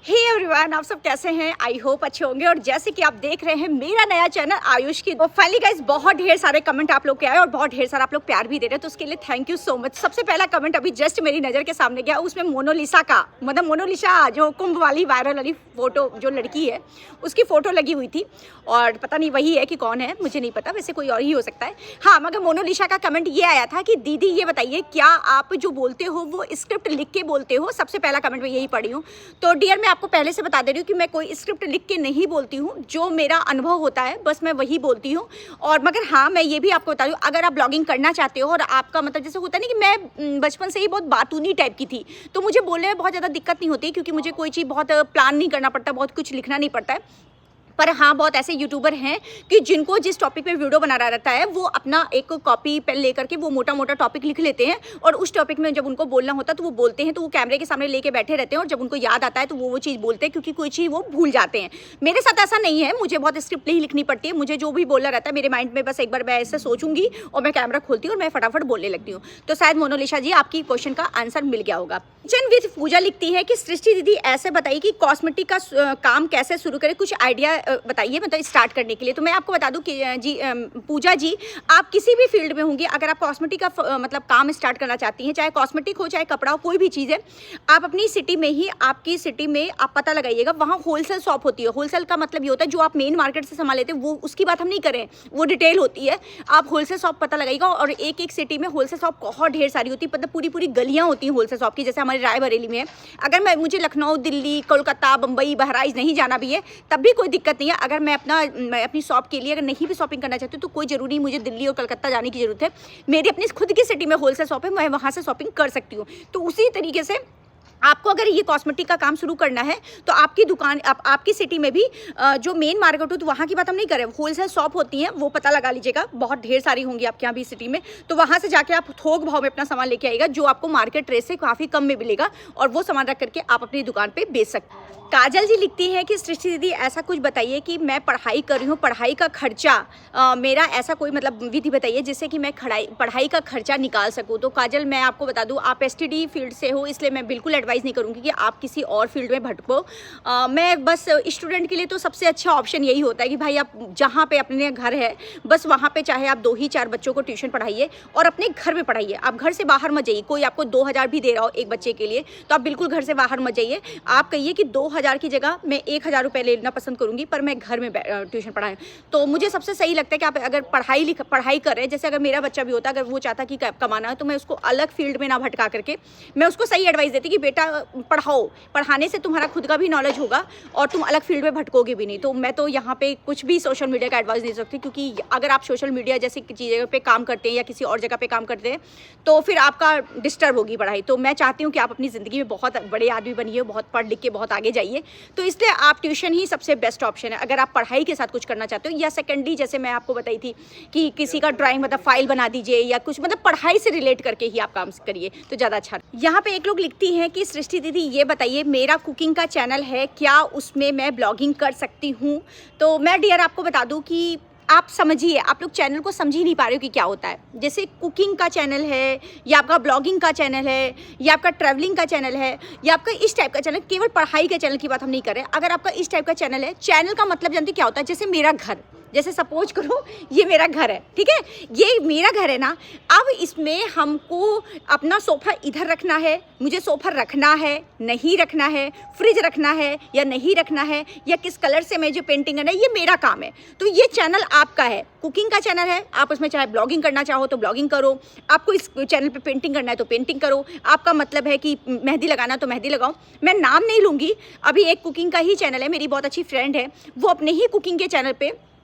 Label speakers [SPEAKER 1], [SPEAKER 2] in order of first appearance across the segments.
[SPEAKER 1] Hey everyone, आप सब कैसे हैं? आई होप अच्छे होंगे। और जैसे कि आप देख रहे हैं मेरा नया चैनल आयुष की, तो फाइनली गाइस बहुत ढेर सारे कमेंट आप लोग के आए और बहुत ढेर सारा आप लोग प्यार भी दे रहे हैं, तो उसके लिए थैंक यू सो मच। सबसे पहला कमेंट अभी जस्ट मेरी नज़र के सामने गया, उसमें मोनालिसा का मतलब मोनालिसा जो कुंभ वाली वायरल वाली फोटो जो लड़की है उसकी फ़ोटो लगी हुई थी, और पता नहीं वही है कि कौन है मुझे नहीं पता, वैसे कोई और ही हो सकता है। हाँ, मगर मोनालिसा का कमेंट ये आया था कि दीदी ये बताइए क्या आप जो बोलते हो वो स्क्रिप्ट लिख के बोलते हो? सबसे पहला कमेंट मैं यही पढ़ी हूँ। तो डियर, मैं आपको पहले से बता दे रही हूँ कि मैं कोई स्क्रिप्ट लिख के नहीं बोलती हूँ, जो मेरा अनुभव होता है बस मैं वही बोलती हूँ। और मगर हाँ, मैं ये भी आपको बता दूँ, अगर आप ब्लॉगिंग करना चाहते हो और आपका मतलब जैसे होता है ना कि मैं बचपन से ही बहुत बातूनी टाइप की थी, तो मुझे बोलने में बहुत ज़्यादा दिक्कत नहीं होती, क्योंकि मुझे कोई चीज़ बहुत प्लान नहीं करना पड़ता, बहुत कुछ लिखना नहीं पड़ता है। पर हाँ, बहुत ऐसे यूट्यूबर हैं कि जिनको जिस टॉपिक पे वीडियो बना रहता है वो अपना एक कॉपी पेन लेकर के वो मोटा मोटा टॉपिक लिख लेते हैं, और उस टॉपिक में जब उनको बोलना होता है तो वो बोलते हैं, तो वो कैमरे के सामने लेके बैठे रहते हैं, और जब उनको याद आता है तो वो चीज़ बोलते हैं, क्योंकि कोई चीज़ वो भूल जाते हैं। मेरे साथ ऐसा नहीं है, मुझे बहुत स्क्रिप्ट नहीं लिखनी पड़ती है, मुझे जो भी बोलना रहता है मेरे माइंड में बस एक बार मैं ऐसे सोचूंगी और मैं कैमरा खोलती हूँ और मैं फटाफट बोलने लगती हूँ। तो शायद मोनालिसा जी आपकी क्वेश्चन का आंसर मिल गया होगा। किचन विद पूजा लिखती है कि सृष्टि दीदी ऐसे बताइए कि कॉस्मेटिक का काम कैसे शुरू करें, कुछ आइडिया बताइए मतलब स्टार्ट करने के लिए। तो मैं आपको बता दूं कि जी पूजा जी, आप किसी भी फील्ड में होंगी, अगर आप कॉस्मेटिक का मतलब काम स्टार्ट करना चाहती हैं, चाहे कॉस्मेटिक हो चाहे कपड़ा हो, कोई भी चीज़ है, आप अपनी सिटी में ही, आपकी सिटी में आप पता लगाइएगा, वहाँ होलसेल शॉप होती है। होलसेल का मतलब ये होता है जो आप मेन मार्केट से सामान लेते हैं, वो उसकी बात हम नहीं करें, वो डिटेल होती है। आप होलसेल शॉप पता लगाइएगा, और एक एक सिटी में होलसेल शॉप बहुत ढेर सारी होती है, मतलब पूरी पूरी गलियाँ होती हैं होलसेल शॉप की। जैसे हमारे रायबरेली में है, अगर मुझे लखनऊ, दिल्ली, कोलकाता, बम्बई, बहराइच नहीं जाना भी है तब भी कोई दिक्कत नहीं है। अगर मैं अपनी शॉप के लिए अगर नहीं भी शॉपिंग करना चाहती हूँ तो कोई ज़रूरी मुझे दिल्ली और कलकत्ता जाने की ज़रूरत है, मेरी अपनी खुद की सिटी में होलसेल शॉप है, मैं वहाँ से शॉपिंग कर सकती हूँ। तो उसी तरीके से आपको अगर ये कॉस्मेटिक का काम शुरू करना है तो आपकी दुकान आपकी सिटी में भी जो मेन मार्केट हो, तो वहाँ की बात हम नहीं करें, होलसेल शॉप होती हैं, वो पता लगा लीजिएगा, बहुत ढेर सारी होंगी आपके यहाँ भी सिटी में। तो वहाँ से जाके आप थोक भाव में अपना सामान लेके आइएगा, जो आपको मार्केट रेट से काफ़ी कम में मिलेगा, और वो सामान रख करके आप अपनी दुकान पर बेच सकते हैं। काजल जी लिखती है कि सृष्टि दीदी ऐसा कुछ बताइए कि मैं पढ़ाई कर रही हूँ, पढ़ाई का खर्चा मेरा ऐसा कोई मतलब विधि बताइए जिससे कि मैं पढ़ाई का खर्चा निकाल सकूँ। तो काजल, मैं आपको बता दूँ, आप एसटीडी फील्ड से हो, इसलिए मैं बिल्कुल एडवाइस नहीं करूँगी कि आप किसी और फील्ड में भटको। मैं बस स्टूडेंट के लिए तो सबसे अच्छा ऑप्शन यही होता है कि भाई आप जहाँ पे अपने घर है बस वहाँ पे चाहे आप 2 ही 4 बच्चों को ट्यूशन पढ़ाइए और अपने घर में पढ़ाइए। आप घर से बाहर मत जाइए। कोई आपको 2000 भी दे रहा हो एक बच्चे के लिए तो आप बिल्कुल घर से बाहर मत जाइए। आप कहिए कि 2000 की जगह मैं 1000 रुपये लेना पसंद करूँगी, पर मैं घर में ट्यूशन पढ़ाएं। तो मुझे सबसे सही लगता है कि आप अगर पढ़ाई कर रहे हैं, जैसे अगर मेरा बच्चा भी होता, अगर वो चाहता कि कमाना है, तो मैं उसको अलग फील्ड में ना भटका करके मैं उसको सही एडवाइस देती कि बेटा पढ़ाओ, पढ़ाने से तुम्हारा खुद का भी नॉलेज होगा और तुम अलग फील्ड में भटकोगे भी नहीं। तो मैं तो यहाँ पे कुछ भी सोशल मीडिया का एडवाइस नहीं दे सकती, क्योंकि अगर आप सोशल मीडिया जैसी चीज़ों पे काम करते हैं या किसी और जगह पे काम करते हैं तो फिर आपका डिस्टर्ब होगी पढ़ाई। तो मैं चाहती हूँ कि आप अपनी ज़िंदगी में बहुत बड़े आदमी बनिए, बहुत पढ़ लिख के बहुत आगे जाइए। तो इसलिए आप ट्यूशन ही सबसे बेस्ट ऑप्शन है अगर आप पढ़ाई के साथ कुछ करना चाहते हो। या सेकेंडरी, जैसे मैं आपको बताई थी कि किसी का ड्राइंग मतलब फाइल बना दीजिए, या कुछ मतलब पढ़ाई से रिलेट करके ही आप काम करिए तो ज़्यादा अच्छा। यहाँ पे एक लोग लिखती हैं कि सृष्टि दीदी ये बताइए, मेरा कुकिंग का चैनल है, क्या उसमें मैं ब्लॉगिंग कर सकती हूँ? तो मैं डियर आपको बता दूँ कि आप समझिए, आप लोग चैनल को समझ ही नहीं पा रहे हो कि क्या होता है। जैसे कुकिंग का चैनल है, या आपका ब्लॉगिंग का चैनल है, या आपका ट्रैवलिंग का चैनल है, या आपका इस टाइप का चैनल, केवल पढ़ाई के चैनल की बात हम नहीं कर रहे। अगर आपका इस टाइप का चैनल है, चैनल का मतलब जानते क्या होता है? जैसे मेरा घर, जैसे सपोज करो ये मेरा घर है, ठीक है, ये मेरा घर है ना। अब इसमें हमको अपना सोफ़ा इधर रखना है, मुझे सोफ़ा रखना है नहीं रखना है, फ्रिज रखना है या नहीं रखना है, या किस कलर से मैं जो पेंटिंग करना है, ये मेरा काम है। तो ये चैनल आपका है, कुकिंग का चैनल है, आप उसमें चाहे ब्लॉगिंग करना चाहो तो ब्लॉगिंग करो, आपको इस चैनल पे पेंटिंग करना है तो पेंटिंग करो, आपका मतलब है कि मेहंदी लगाना तो मेहंदी लगाओ। मैं नाम नहीं लूँगी, अभी एक कुकिंग का ही चैनल है, मेरी बहुत अच्छी फ्रेंड है, वो अपने ही कुकिंग के चैनल पे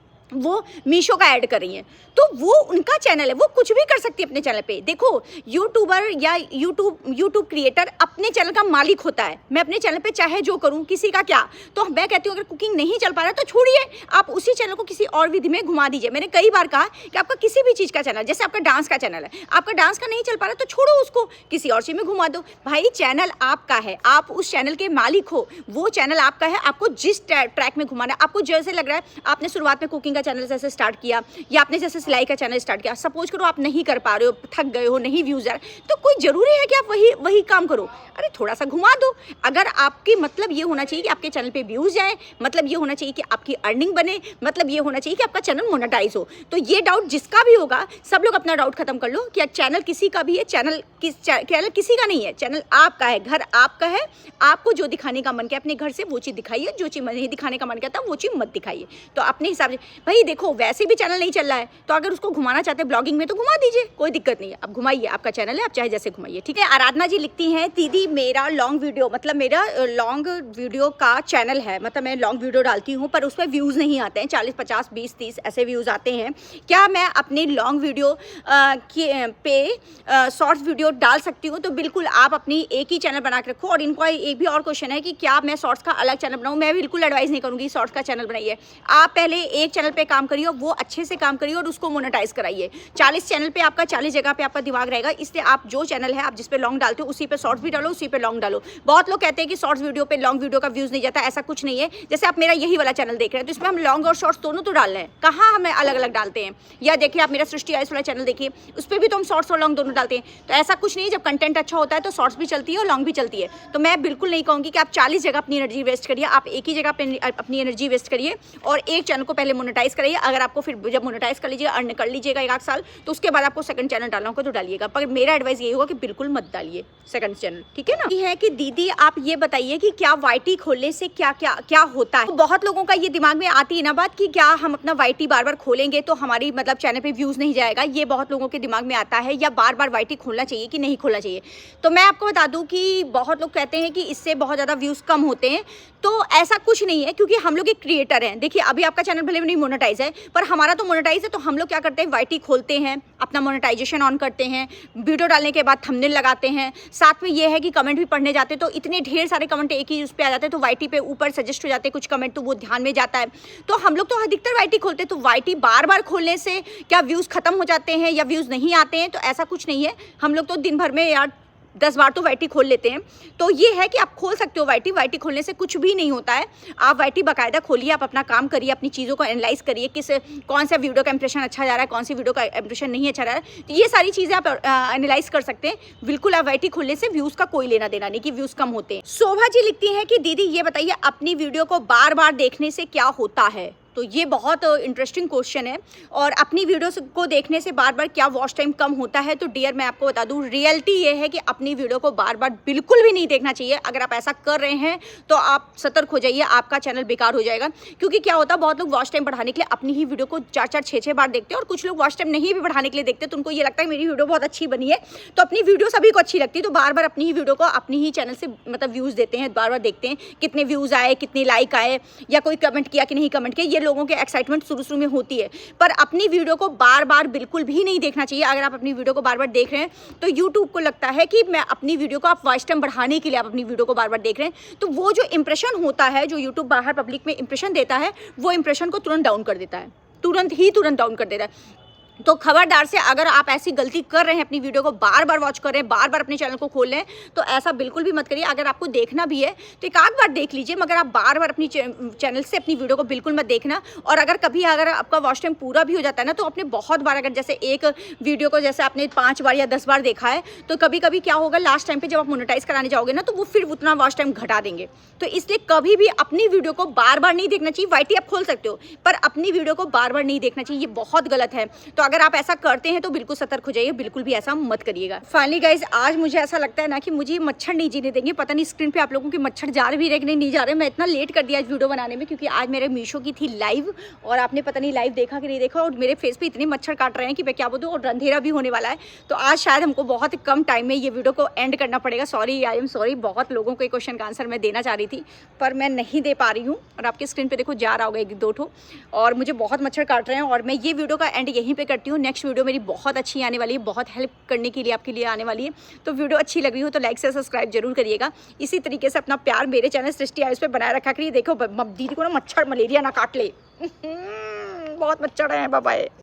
[SPEAKER 1] वो मीशो का ऐड कर रही हैं, तो वो उनका चैनल है, वो कुछ भी कर सकती है अपने चैनल पे। देखो, यूट्यूबर या यूट्यूब क्रिएटर अपने चैनल का मालिक होता है। मैं अपने चैनल पे चाहे जो करूं, किसी का क्या। तो मैं कहती हूँ अगर कुकिंग नहीं चल पा रहा तो छोड़िए, आप उसी चैनल को किसी और विधि में घुमा दीजिए। मैंने कई बार कहा कि आपका किसी भी चीज़ का चैनल, जैसे आपका डांस का चैनल है, आपका डांस का नहीं चल पा रहा तो छोड़ो, उसको किसी और चीज़ में घुमा दो। भाई चैनल आपका है, आप उस चैनल के मालिक हो, वो चैनल आपका है, आपको जिस ट्रैक में घुमाना है। आपको जैसे लग रहा है, आपने शुरुआत में कुकिंग का चैनल जैसे स्टार्ट किया या आपने जैसे सिलाई का चैनल स्टार्ट किया, सपोज करो आप नहीं कर पा रहे हो, थक गए हो, नहीं व्यूज आ रहे, तो कोई ज़रूरी है कि आप वही काम करो? अरे थोड़ा सा घुमा दो। अगर आपकी मतलब ये होना चाहिए कि आपके चैनल पे व्यूज़ आए, मतलब ये होना चाहिए कि आपकी अर्निंग बने, मतलब ये होना चाहिए कि आपका चैनल मोनेटाइज हो। तो ये डाउट जिसका भी होगा, सब लोग अपना डाउट खत्म कर लो कि चैनल किसी का भी है, चैनल किसी का नहीं है, चैनल आपका है, घर आपका है। आपको जो दिखाने का मन किया अपने घर से वो चीज़ दिखाइए, जो चीज़ नहीं दिखाने का मन किया था वो चीज़ मत दिखाइए। तो अपने हिसाब से भाई देखो, वैसे भी चैनल नहीं चल रहा है, तो अगर उसको घुमाना चाहते हैं ब्लॉगिंग में तो घुमा दीजिए, कोई दिक्कत नहीं है। अब घुमाइए, आपका चैनल है, आप चाहे जैसे घुमाइए, ठीक है। आराधना जी लिखती हैं, दीदी मेरा लॉन्ग वीडियो, मतलब मेरा लॉन्ग वीडियो का चैनल है, मतलब मैं लॉन्ग वीडियो डालती हूँ पर उस पर व्यूज़ नहीं आते हैं, 40, 50, 20, 30 ऐसे व्यूज़ आते हैं। क्या मैं अपने लॉन्ग वीडियो पे शॉर्ट्स वीडियो डाल सकती हूँ? तो बिल्कुल आप अपनी एक ही चैनल बना के रखो। और इनको एक भी और क्वेश्चन है कि क्या मैं शॉर्ट्स का अलग चैनल बनाऊँ? मैं बिल्कुल एडवाइस नहीं करूँगी शॉर्ट्स का चैनल बनाइए। आप पहले एक चैनल पे काम करिए, वो अच्छे से काम करिए और उसको मोनेटाइज कराइए। 40 चैनल पे आपका 40 जगह पे आपका दिमाग रहेगा, इसलिए आप जो चैनल है आप जिस पे लॉन्ग डालते हो उसी पे शॉर्ट्स भी डालो, उसी पे लॉन्ग डालो। बहुत लोग कहते हैं कि शॉर्ट्स वीडियो पे लॉन्ग वीडियो का व्यूज़ नहीं जाता, ऐसा कुछ नहीं है। जैसे आप मेरा यही वाला चैनल देख रहे हैं तो इसमें हम लॉन्ग और शॉर्ट्स दोनों तो डाल रहे हैं, कहाँ हम अलग अलग डालते हैं? या देखिए आप मेरा सृष्टि आइस वाला चैनल देखिए, उस पर भी तो हम शॉर्ट्स और लॉन्ग दोनों डालते हैं। तो ऐसा कुछ नहीं है, जब कंटेंट अच्छा होता है तो शॉर्ट्स भी चलती है और लॉन्ग भी चलती है। तो मैं बिल्कुल नहीं कहूँगी कि आप 40 जगह अपनी एनर्जी वेस्ट करिए, आप एक ही जगह पे अपनी एनर्जी वेस्ट करिए और एक चैनल को पहले मोनेटाइज करिए। अगर आपको फिर जब मोनेटाइज कर लीजिएगा, अर्न कर लीजिएगा 1 साल, तो उसके बाद आपको सेकंड चैनल डालना होगा तो डालिएगा। पर मेरा एडवाइस यही होगा कि बिल्कुल मत डालिए सेकंड चैनल, ठीक है ना। ये है कि दीदी आप ये बताइए कि क्या वाईटी खोलने से क्या क्या क्या होता है? तो बहुत लोगों का ये दिमाग में आती है ना बात कि क्या हम अपना वाईटी बार बार खोलेंगे तो हमारी मतलब चैनल पे व्यूज़ नहीं जाएगा, ये बहुत लोगों के दिमाग में आता है। या बार बार वाईटी खोलना चाहिए कि नहीं खोलना चाहिए? तो मैं आपको बता दूं कि बहुत लोग कहते हैं कि इससे बहुत ज़्यादा व्यूज़ कम होते हैं, तो ऐसा कुछ नहीं है, क्योंकि हम लोग एक क्रिएटर हैं। देखिए अभी आपका चैनल भले नहीं मोनेटाइज है पर हमारा तो मोनेटाइज है, तो हम लोग क्या करते हैं, वाईटी खोलते हैं, अपना मोनेटाइजेशन ऑन करते हैं, वीडियो डालने के बाद थंबनेल लगाते हैं, साथ में ये है कि कमेंट भी पढ़ने जाते हैं। तो इतने ढेर सारे कमेंट एक ही उस पर आ जाते हैं, तो वाईटी पे ऊपर सजेस्ट हो जाते हैं कुछ कमेंट, तो वो ध्यान में जाता है। तो हम लोग तो अधिकतर वाईटी खोलते हैं। तो वाईटी बार बार खोलने से क्या व्यूज़ खत्म हो जाते हैं या व्यूज़ नहीं आते हैं? तो ऐसा कुछ नहीं है। हम लोग तो दिन भर में यार 10 बार तो वाईटी खोल लेते हैं। तो ये है कि आप खोल सकते हो वाईटी खोलने से कुछ भी नहीं होता है। आप वाईटी बाकायदा खोलिए, आप अपना काम करिए, अपनी चीज़ों को एनालाइज करिए, कौन सा वीडियो का इंप्रेशन अच्छा जा रहा है, कौन सी वीडियो का इंप्रेशन नहीं अच्छा जा रहा है। तो ये सारी चीज़ें आप एनालाइज कर सकते हैं। बिल्कुल आप वाईटी खोलने से व्यूज़ का कोई लेना देना नहीं कि व्यूज़ कम होते हैं। शोभा जी लिखती हैं कि दीदी ये बताइए अपनी वीडियो को बार बार देखने से क्या होता है? तो ये बहुत इंटरेस्टिंग क्वेश्चन है। और अपनी वीडियोस को देखने से बार बार क्या वॉच टाइम कम होता है? तो डियर मैं आपको बता दूं, रियलिटी ये है कि अपनी वीडियो को बार बार बिल्कुल भी नहीं देखना चाहिए। अगर आप ऐसा कर रहे हैं तो आप सतर्क हो जाइए, आपका चैनल बेकार हो जाएगा। क्योंकि क्या होता है, बहुत लोग वॉच टाइम बढ़ाने के लिए अपनी ही वीडियो को 4-4, 6-6 बार देखते हैं, और कुछ लोग वॉच टाइम नहीं भी बढ़ाने के लिए देखते हैं। तो उनको ये लगता है मेरी वीडियो बहुत अच्छी बनी है, तो अपनी वीडियो सभी को अच्छी लगती है, तो बार बार अपनी ही वीडियो को अपनी ही चैनल से मतलब व्यूज़ देते हैं, बार बार देखते हैं कितने व्यूज़ आए, कितने लाइक आए, या कोई कमेंट किया कि नहीं कमेंट किया। ये लोगों के एक्साइटमेंट शुरू में होती है, पर अपनी वीडियो को बार बार बिल्कुल भी नहीं देखना चाहिए। अगर आप अपनी वीडियो को बार बार देख रहे हैं तो YouTube को लगता है कि मैं अपनी वीडियो को, आप वॉच टाइम बढ़ाने के लिए आप अपनी वीडियो को बार बार देख रहे हैं, तो वो जो इंप्रेशन होता है, जो YouTube बाहर पब्लिक में इंप्रेशन देता है, वो इंप्रेशन को तुरंत डाउन कर देता है, तुरंत डाउन कर देता है। तो खबरदार से अगर आप ऐसी गलती कर रहे हैं, अपनी वीडियो को बार बार वॉच कर रहे हैं, बार बार अपने चैनल को खोल रहे हैं, तो ऐसा बिल्कुल भी मत करिए। अगर आपको देखना भी है तो एक आध बार देख लीजिए, मगर आप बार बार अपनी चैनल से अपनी वीडियो को बिल्कुल मत देखना। और अगर आपका वॉच टाइम पूरा भी हो जाता है ना, तो अपने बहुत बार, अगर जैसे एक वीडियो को जैसे आपने 5 बार या 10 बार देखा है, तो कभी कभी क्या होगा, लास्ट टाइम पे जब आप मोनेटाइज कराने जाओगे ना, तो वो फिर उतना वॉच टाइम घटा देंगे। तो इसलिए कभी भी अपनी वीडियो को बार बार नहीं देखना चाहिए। वाईटी आप खोल सकते हो, पर अपनी वीडियो को बार बार नहीं देखना चाहिए, ये बहुत गलत है। तो अगर आप ऐसा करते हैं तो बिल्कुल सतर्क हो जाइए, बिल्कुल भी ऐसा मत करिएगा। फाइनली गाइज, आज मुझे ऐसा लगता है ना कि मुझे मच्छर नहीं जीने देंगे। पता नहीं स्क्रीन पे आप लोगों के मच्छर जा रहे भी रहे कि नहीं जा रहे। मैं इतना लेट कर दिया आज वीडियो बनाने में, क्योंकि आज मेरे मीशो की थी लाइव, और आपने पता नहीं लाइव देखा कि नहीं देखा, और मेरे फेस पे इतने मच्छर काट रहे हैं कि मैं क्या बोलूं, और अंधेरा भी होने वाला है। तो आज शायद हमको बहुत कम टाइम में ये वीडियो को एंड करना पड़ेगा। Sorry, I am sorry. बहुत लोगों के क्वेश्चन का आंसर मैं देना चाह रही थी, पर मैं नहीं दे पा रही हूँ। और आपके स्क्रीन पे देखो जा रहा होगा 1-2 ठो, और मुझे बहुत मच्छर काट रहे हैं। और मैं ये वीडियो का एंड यहीं पे करती हूँ। नेक्स्ट वीडियो मेरी बहुत अच्छी आने वाली है, बहुत हेल्प करने के लिए आपके लिए आने वाली है। तो वीडियो अच्छी लग रही हो तो लाइक से सब्सक्राइब जरूर करिएगा। इसी तरीके से अपना प्यार मेरे चैनल सृष्टि आयुष पे बनाए रखा करिए। देखो दीदी को ना मच्छर मलेरिया ना काट ले। बहुत मच्छर है। Bye bye.